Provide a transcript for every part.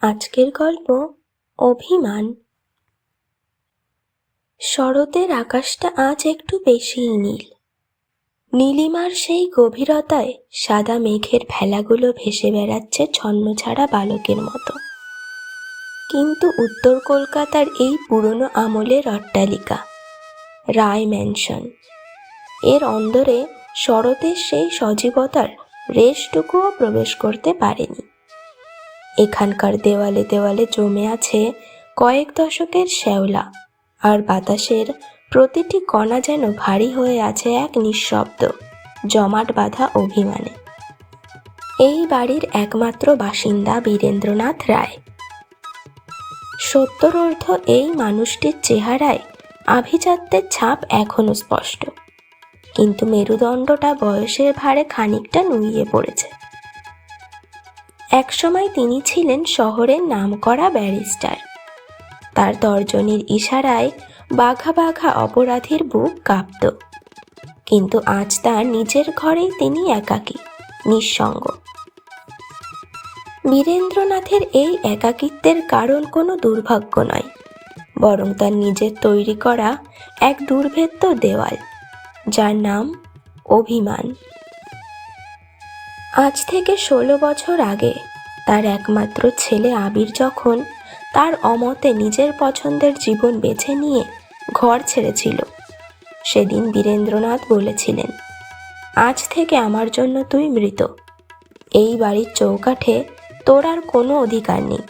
আজকের গল্প অভিমান। শরতের আকাশটা আজ একটু বেশিই নীল। নীলিমার সেই গভীরতায় সাদা মেঘের ভেলাগুলো ভেসে বেড়াচ্ছে ছন্নছাড়া বালকের মতো। কিন্তু উত্তর কলকাতার এই পুরনো আমলের অট্টালিকা রায় ম্যানশন, এর অন্দরে শরতের সেই সজীবতার রেশটুকুও প্রবেশ করতে পারেনি। এখানকার দেওয়ালে দেওয়ালে জমে আছে কয়েক দশকের শ্যাওলা, আর বাতাসের প্রতিটি কণা যেন ভারী হয়ে আছে এক নিঃশব্দ জমাট বাঁধা অভিমানে। এই বাড়ির একমাত্র বাসিন্দা বীরেন্দ্রনাথ রায়। সত্তরোর্ধ্ব এই মানুষটির চেহারায় আভিজাত্যের ছাপ এখনো স্পষ্ট, কিন্তু মেরুদণ্ডটা বয়সের ভারে খানিকটা নুইয়ে পড়েছে। একসময় তিনি ছিলেন শহরের নামকরা ব্যারিস্টার। তার তর্জনীর ইশারায় বাঘা বাঘা অপরাধীর বুক কাঁপত। কিন্তু আজ তার নিজের ঘরেই তিনি একাকী, নিঃসঙ্গ। বীরেন্দ্রনাথের এই একাকিত্বের কারণ কোনো দুর্ভাগ্য নয়, বরং তার নিজের তৈরি করা এক দুর্ভেদ্য দেওয়াল, যার নাম অভিমান। আজ থেকে 16 বছর আগে তার একমাত্র ছেলে আবির যখন তার অমতে নিজের পছন্দের জীবন বেছে নিয়ে ঘর ছেড়েছিল, সেদিন বীরেন্দ্রনাথ বলেছিলেন, আজ থেকে আমার জন্য তুই মৃত। এই বাড়ির চৌকাঠে তোর আর কোনো অধিকার নেই।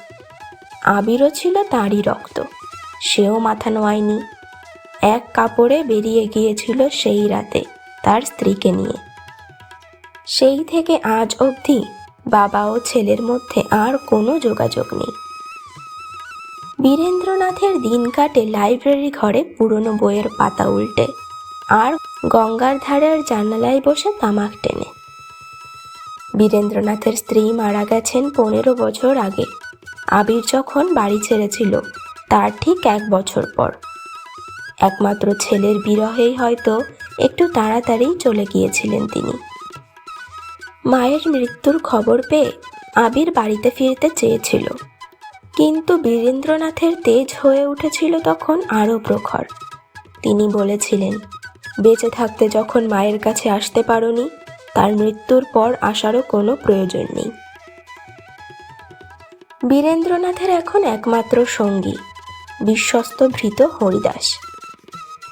আবিরও ছিল তারই রক্ত, সেও মাথা নোয়ায়নি। এক কাপড়ে বেরিয়ে গিয়েছিল সেই রাতে তার স্ত্রীকে নিয়ে। সেই থেকে আজ অবধি বাবা ও ছেলের মধ্যে আর কোনো যোগাযোগ নেই। বীরেন্দ্রনাথের দিন কাটে লাইব্রেরি ঘরে পুরনো বইয়ের পাতা উল্টে আর গঙ্গার ধারের জানালায় বসে তামাক টেনে। বীরেন্দ্রনাথের স্ত্রী মারা গেছেন 15 বছর আগে। আবির যখন বাড়ি ছেড়েছিল তার ঠিক 1 বছর পর। একমাত্র ছেলের বিরহেই হয়তো একটু তাড়াতাড়ি চলে গিয়েছিলেন তিনি। মায়ের মৃত্যুর খবর পেয়ে আবির বাড়িতে ফিরতে চেয়েছিল, কিন্তু বীরেন্দ্রনাথের তেজ হয়ে উঠেছিল তখন আরও প্রখর। তিনি বলেছিলেন, বেঁচে থাকতে যখন মায়ের কাছে আসতে পারোনি, তার মৃত্যুর পর আসারও কোনো প্রয়োজন নেই। বীরেন্দ্রনাথের এখন একমাত্র সঙ্গী বিশ্বস্ত ভৃত্য হরিদাস।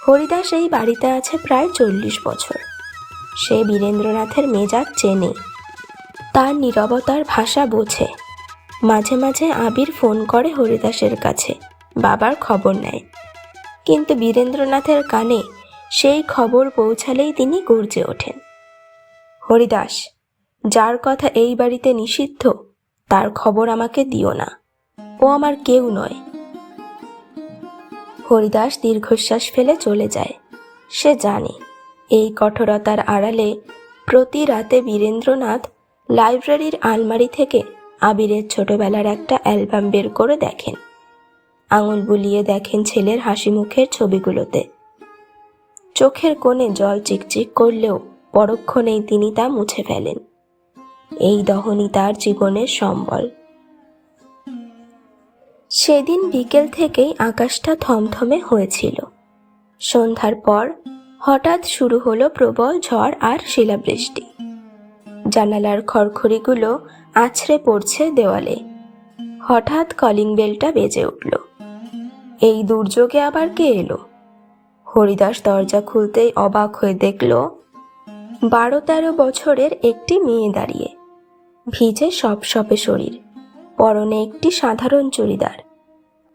হরিদাস এই বাড়িতে আছে প্রায় 40 বছর। সে বীরেন্দ্রনাথের মেজাজ চেনে, তার নীরবতার ভাষা বোঝে। মাঝে মাঝে আবির ফোন করে হরিদাসের কাছে, বাবার খবর নেয়। কিন্তু বীরেন্দ্রনাথের কানে সেই খবর পৌঁছালেই তিনি গর্জে ওঠেন, হরিদাস, যার কথা এই বাড়িতে নিষিদ্ধ তার খবর আমাকে দিও না, ও আমার কেউ নয়। হরিদাস দীর্ঘশ্বাস ফেলে চলে যায়। সে জানে এই কঠোরতার আড়ালে প্রতি রাতে বীরেন্দ্রনাথ লাইব্রেরির আলমারি থেকে আবিরের ছোটবেলার একটা অ্যালবাম বের করে দেখেন। আঙুল বুলিয়ে দেখেন ছেলের হাসি মুখের ছবিগুলোতে। চোখের কোণে জল চিকচিক করলেও পরক্ষণেই তিনি তা মুছে ফেলেন। এই দহনই তার জীবনের সম্বল। সেদিন বিকেল থেকেই আকাশটা থমথমে হয়েছিল। সন্ধ্যার পর হঠাৎ শুরু হলো প্রবল ঝড় আর শিলাবৃষ্টি। জানালার খড়খড়িগুলো আছড়ে পড়ছে দেওয়ালে। হঠাৎ কলিং বেলটা বেজে উঠল। এই দুর্যোগে আবার কে এলো? হরিদাস দরজা খুলতেই অবাক হয়ে দেখল 12-13 বছরের একটি মেয়ে দাঁড়িয়ে। ভিজে সপসপে শরীর, পরনে একটি সাধারণ চুড়িদার,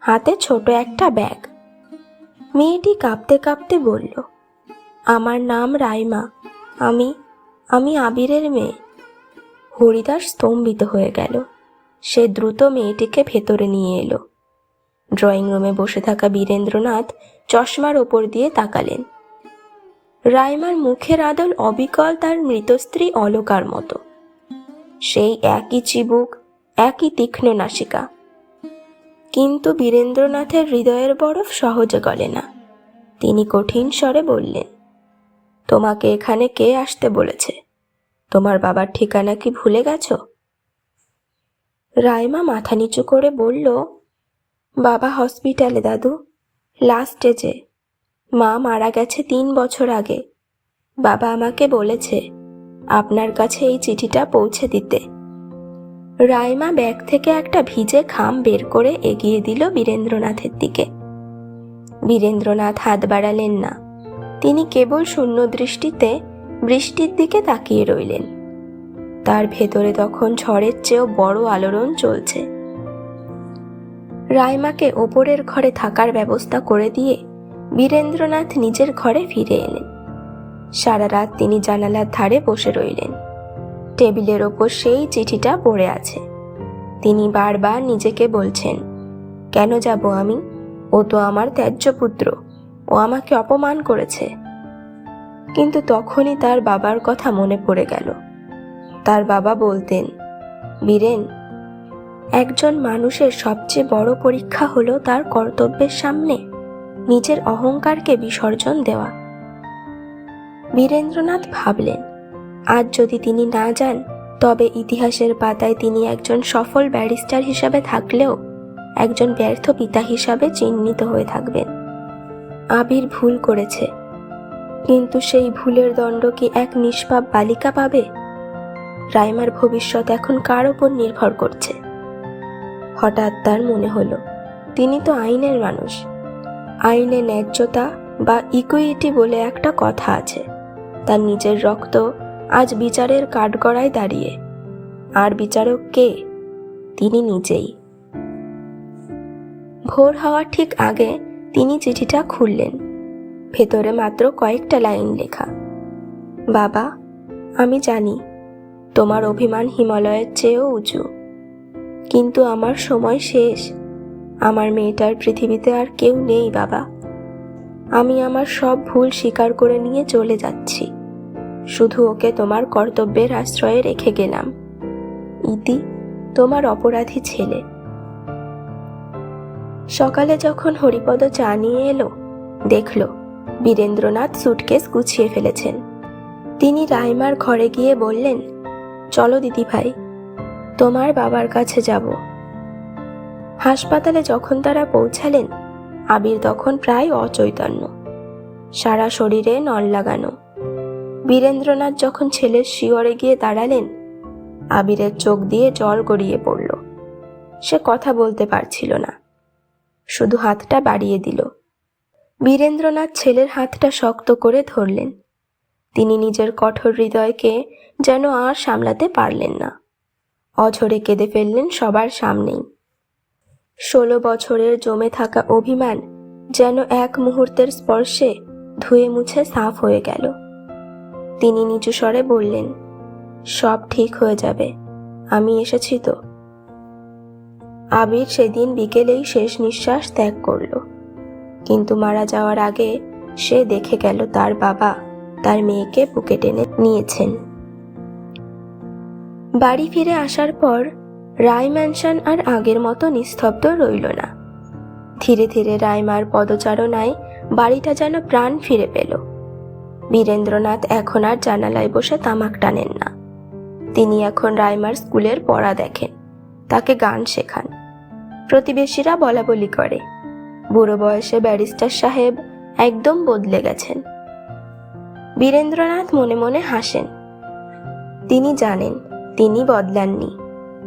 হাতে ছোট একটা ব্যাগ। মেয়েটি কাঁপতে কাঁপতে বলল, আমার নাম রাইমা, আমি আবিরের মেয়ে। হরিদাস স্তম্ভিত হয়ে গেল। সে দ্রুত মেয়েটিকে ভেতরে নিয়ে এলো। ড্রয়িং রুমে বসে থাকা বীরেন্দ্রনাথ চশমার ওপর দিয়ে তাকালেন। রাইমার মুখের আদল অবিকল তার মৃত স্ত্রী অলকার মতো। সেই একই চিবুক, একই তীক্ষ্ণ নাসিকা। কিন্তু বীরেন্দ্রনাথের হৃদয়ের বরফ সহজে গলে না। তিনি কঠিন স্বরে বললেন, তোমাকে এখানে কে আসতে বলেছে? তোমার বাবার ঠিকানা কি ভুলে গেছো? রাইমা মাথা নিচু করে বলল, বাবা হসপিটালে দাদু, লাস্ট স্টেজে। মা মারা গেছে 3 বছর আগে। বাবা আমাকে বলেছে আপনার কাছে এই চিঠিটা পৌঁছে দিতে। রাইমা ব্যাগ থেকে একটা ভিজে খাম বের করে এগিয়ে দিল বীরেন্দ্রনাথের দিকে। বীরেন্দ্রনাথ হাত বাড়ালেন না, তিনি কেবল শূন্য দৃষ্টিতে বৃষ্টির দিকে তাকিয়ে রইলেন। তার ভেতরে তখন ঝড়ের চেয়েও বড় আলোড়ন চলছে। রাইমাকে ওপরের ঘরে থাকার ব্যবস্থা করে দিয়ে বীরেন্দ্রনাথ নিজের ঘরে ফিরে এলেন। সারা রাত তিনি জানালার ধারে বসে রইলেন। টেবিলের ওপর সেই চিঠিটা পড়ে আছে। তিনি বারবার নিজেকে বলছেন, কেন যাব আমি? ও তো আমার ত্যায্য পুত্র, ও আমাকে অপমান করেছে। কিন্তু তখনই তার বাবার কথা মনে পড়ে গেল। তার বাবা বলতেন, বীরেন, একজন মানুষের সবচেয়ে বড় পরীক্ষা হলো তার কর্তব্যের সামনে নিজের অহংকারকে বিসর্জন দেওয়া। বীরেন্দ্রনাথ ভাবলেন, আজ যদি তিনি না যান তবে ইতিহাসের পাতায় তিনি একজন সফল ব্যারিস্টার হিসাবে থাকলেও একজন ব্যর্থ পিতা হিসাবে চিহ্নিত হয়ে থাকবেন। আবির ভুল করেছে, কিন্তু সেই ভুলের দণ্ড কি এক নিষ্পাপ বালিকা পাবে? রাইমার ভবিষ্যৎ এখন কার ওপর নির্ভর করছে? হঠাৎ তার মনে হলো, তিনি তো আইনের মানুষ। আইনে ন্যায্যতা বা ইকুইটি বলে একটা কথা আছে। তার নিজের রক্ত আজ বিচারের কাঠগড়ায় দাঁড়িয়ে। আর বিচারক কে? তিনি নিজেই। ভোর হওয়ার ঠিক আগে তিনি চিঠিটা খুললেন। ভেতরে মাত্র কয়েকটা লাইন লেখা। বাবা, আমি জানি তোমার অভিমান হিমালয়ের চেয়েও উঁচু, কিন্তু আমার সময় শেষ। আমার মেয়েটার পৃথিবীতে আর কেউ নেই বাবা। আমি আমার সব ভুল স্বীকার করে নিয়ে চলে যাচ্ছি। শুধু ওকে তোমার কর্তব্যের আশ্রয়ে রেখে গেলাম। ইতি, তোমার অপরাধী ছেলে। সকালে যখন হরিপদ চা নিয়ে এলো, দেখল বীরেন্দ্রনাথ সুটকেস গুছিয়ে ফেলেছেন। তিনি রাইমার ঘরে গিয়ে বললেন, চলো দিদি ভাই, তোমার বাবার কাছে যাব। হাসপাতালে যখন তারা পৌঁছালেন, আবির তখন প্রায় অচৈতন্য, সারা শরীরে নল লাগানো। বীরেন্দ্রনাথ যখন ছেলের শিয়রে গিয়ে দাঁড়ালেন, আবিরের চোখ দিয়ে জল গড়িয়ে পড়ল। সে কথা বলতে পারছিল না, শুধু হাতটা বাড়িয়ে দিল। বীরেন্দ্রনাথ ছেলের হাতটা শক্ত করে ধরলেন। তিনি নিজের কঠোর হৃদয়কে যেন আর সামলাতে পারলেন না। অঝরে কেঁদে ফেললেন সবার সামনেই। 16 বছরের জমে থাকা অভিমান যেন এক মুহূর্তের স্পর্শে ধুয়ে মুছে সাফ হয়ে গেল। তিনি নিচু স্বরে বললেন, সব ঠিক হয়ে যাবে, আমি এসেছি তো। আবির সেদিন বিকেলেই শেষ নিঃশ্বাস ত্যাগ করল। কিন্তু মারা যাওয়ার আগে সে দেখে গেল তার বাবা তার মেয়েকে বুকে টেনে নিয়েছেন। বাড়ি ফিরে আসার পর রায় ম্যানশন আর আগের মতো নিস্তব্ধ রইল না। ধীরে ধীরে রাইমার পদচারণায় বাড়িটা যেন প্রাণ ফিরে পেল। বীরেন্দ্রনাথ এখন আর জানালায় বসে তামাক টানেন না। তিনি এখন রাইমার স্কুলের পড়া দেখেন, তাকে গান শেখান। প্রতিবেশীরা বলাবলি করে, বুড়ো বয়সে ব্যারিস্টার সাহেব একদম বদলে গেছেন। বীরেন্দ্রনাথ মনে মনে হাসেন। তিনি জানেন তিনি বদলাননি,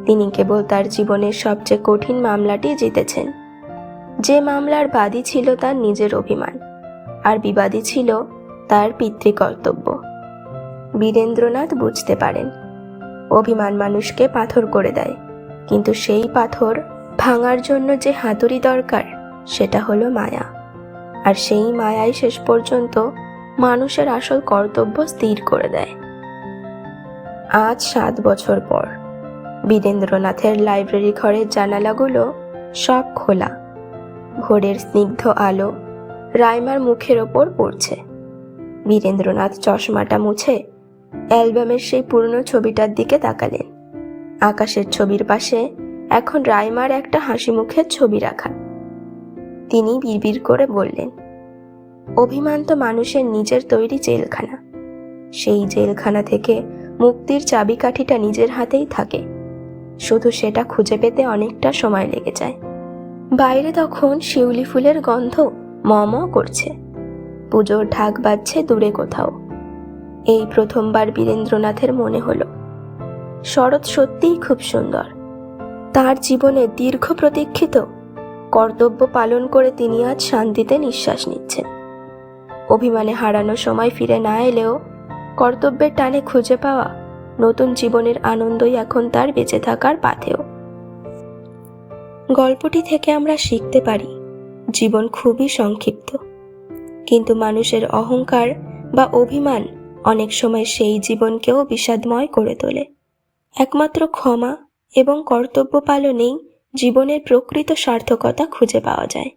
তিনি কেবল তার জীবনের সবচেয়ে কঠিন মামলাটি জিতেছেন। যে মামলার বাদী ছিল তার নিজের অভিমান, আর বিবাদী ছিল তার পিতৃকর্তব্য। বীরেন্দ্রনাথ বুঝতে পারেন, অভিমান মানুষকে পাথর করে দেয়, কিন্তু সেই পাথর ভাঙার জন্য যে হাতুড়ি দরকার সেটা হলো মায়া। আর সেই মায়াই শেষ পর্যন্ত মানুষের আসল কর্তব্য স্থির করে দেয়। আজ 7 বছর পর বীরেন্দ্রনাথের লাইব্রেরি ঘরের জানালাগুলো সব খোলা। ভোরের স্নিগ্ধ আলো রাইমার মুখের ওপর পড়ছে। বীরেন্দ্রনাথ চশমাটা মুছে অ্যালবামের সেই পুরনো ছবিটার দিকে তাকালেন। আকাশের ছবির পাশে এখন রাইমার একটা হাসি মুখের ছবি রাখা। তিনি বিড়বিড় করে বললেন, অভিমান তো মানুষের নিজের তৈরি জেলখানা। সেই জেলখানা থেকে মুক্তির চাবিকাঠিটা নিজের হাতেই থাকে। শুধু সেটা খুঁজে পেতে অনেকটা সময় লেগে যায়। বাইরে তখন শিউলি ফুলের গন্ধ ম ম করছে, পুজোর ঢাক বাজছে দূরে কোথাও। এই প্রথমবার বীরেন্দ্রনাথের মনে হলো শরৎ সত্যিই খুব সুন্দর। তার জীবনে দীর্ঘ প্রতীক্ষিত কর্তব্য পালন করে তিনি আজ শান্তিতে নিঃশ্বাস নিচ্ছেন। অভিমানে হারানো সময় ফিরে না এলেও কর্তব্যের টানে খুঁজে পাওয়া নতুন জীবনের আনন্দই এখন তার বেঁচে থাকার পাথেয়। গল্পটি থেকে আমরা শিখতে পারি জীবন খুবই সংক্ষিপ্ত, কিন্তু মানুষের অহংকার বা অভিমান অনেক সময় সেই জীবনকেও বিষাদময় করে তোলে। একমাত্র ক্ষমা এবং কর্তব্য পালনেই জীবনের প্রকৃত সার্থকতা খুঁজে পাওয়া যায়।